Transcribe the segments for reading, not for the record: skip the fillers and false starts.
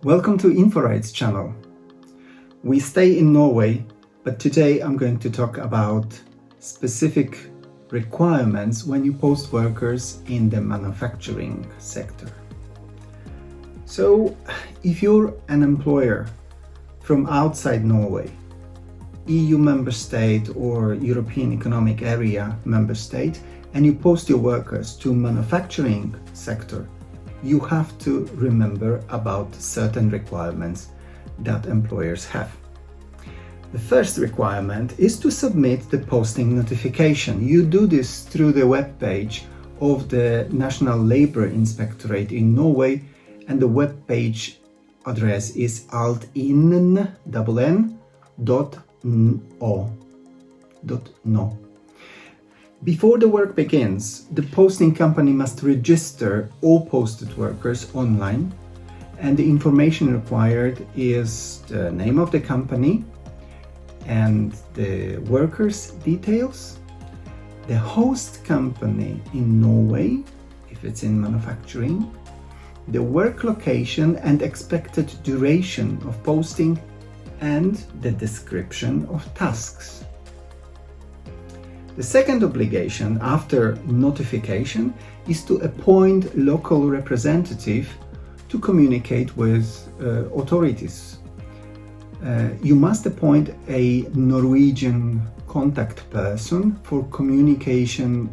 Welcome to InfoRights channel. We stay in Norway, but today I'm going to talk about specific requirements when you post workers in the manufacturing sector. So, if you're an employer from outside Norway, EU member state or European Economic Area member state, and you post your workers to manufacturing sector, you have to remember about certain requirements that employers have. The first requirement is to submit the posting notification. You do this through the web page of the National Labour Inspectorate in Norway, and the web page address is altinn.no. Before the work begins, the posting company must register all posted workers online, and the information required is the name of the company and the workers' details, the host company in Norway, if it's in manufacturing, the work location and expected duration of posting, and the description of tasks. The second obligation after notification is to appoint local representative to communicate with authorities. You must appoint a Norwegian contact person for communication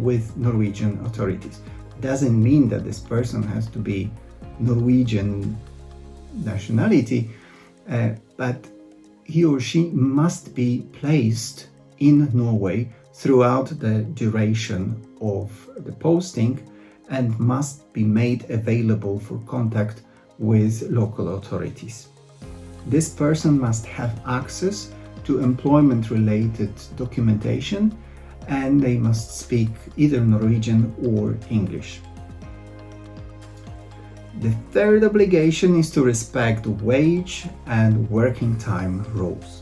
with Norwegian authorities. Doesn't mean that this person has to be Norwegian nationality, but he or she must be placed in Norway throughout the duration of the posting and must be made available for contact with local authorities. This person must have access to employment-related documentation, and they must speak either Norwegian or English. The third obligation is to respect wage and working time rules.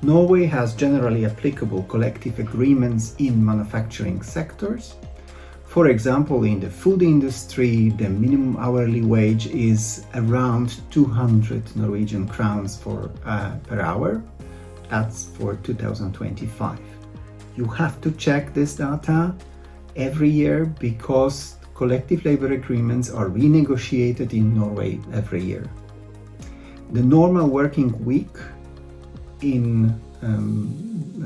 Norway has generally applicable collective agreements in manufacturing sectors. For example, in the food industry, the minimum hourly wage is around 200 Norwegian crowns per hour. That's for 2025. You have to check this data every year because collective labor agreements are renegotiated in Norway every year. The normal working week in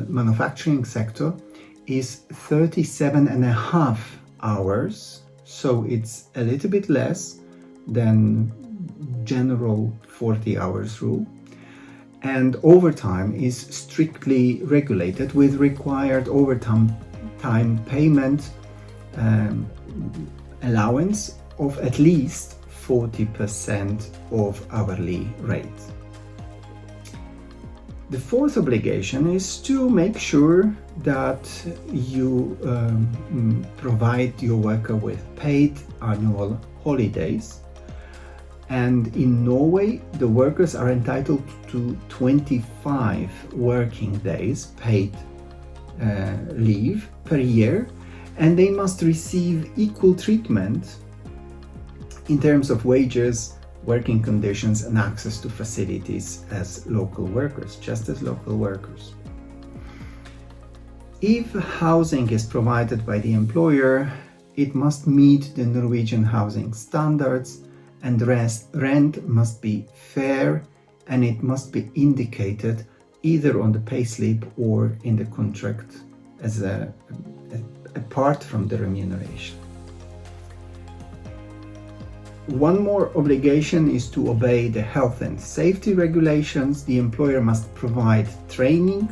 manufacturing sector is 37.5 hours, so it's a little bit less than general 40 hours rule, and overtime is strictly regulated with required overtime payment allowance of at least 40% of hourly rate. The fourth obligation is to make sure that you provide your worker with paid annual holidays. And in Norway, the workers are entitled to 25 working days paid leave per year, and they must receive equal treatment in terms of wages, working conditions, and access to facilities as local workers, just as local workers. If housing is provided by the employer, it must meet the Norwegian housing standards, and rent must be fair, and it must be indicated either on the payslip or in the contract as apart from the remuneration. One more obligation is to obey the health and safety regulations. The employer must provide training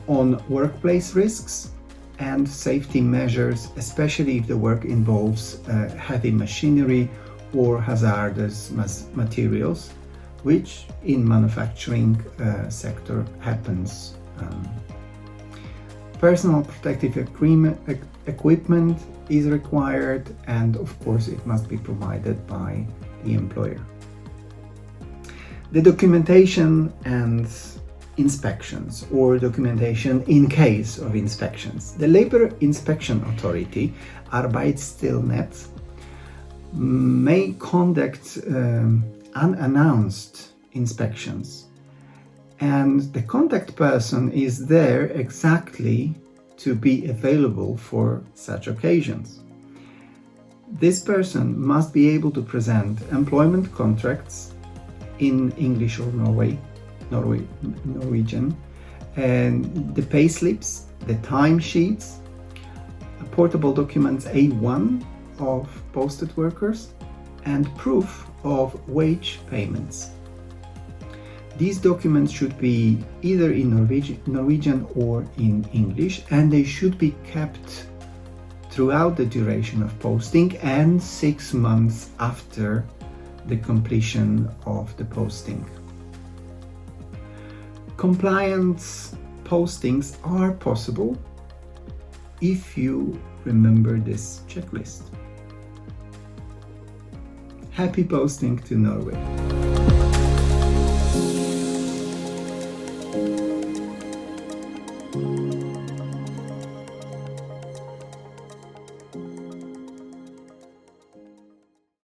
on workplace risks and safety measures, especially if the work involves heavy machinery or hazardous materials, which in manufacturing sector happens. Personal protective equipment is required, and of course it must be provided by the employer. The documentation and inspections, or documentation in case of inspections. The Labor Inspection Authority, Arbeidstilsynet, may conduct unannounced inspections, and the contact person is there exactly to be available for such occasions. This person must be able to present employment contracts in English or Norwegian, and the pay slips, the timesheets, portable documents A1 of posted workers, and proof of wage payments. These documents should be either in Norwegian or in English, and they should be kept throughout the duration of posting and 6 months after the completion of the posting. Compliance postings are possible if you remember this checklist. Happy posting to Norway!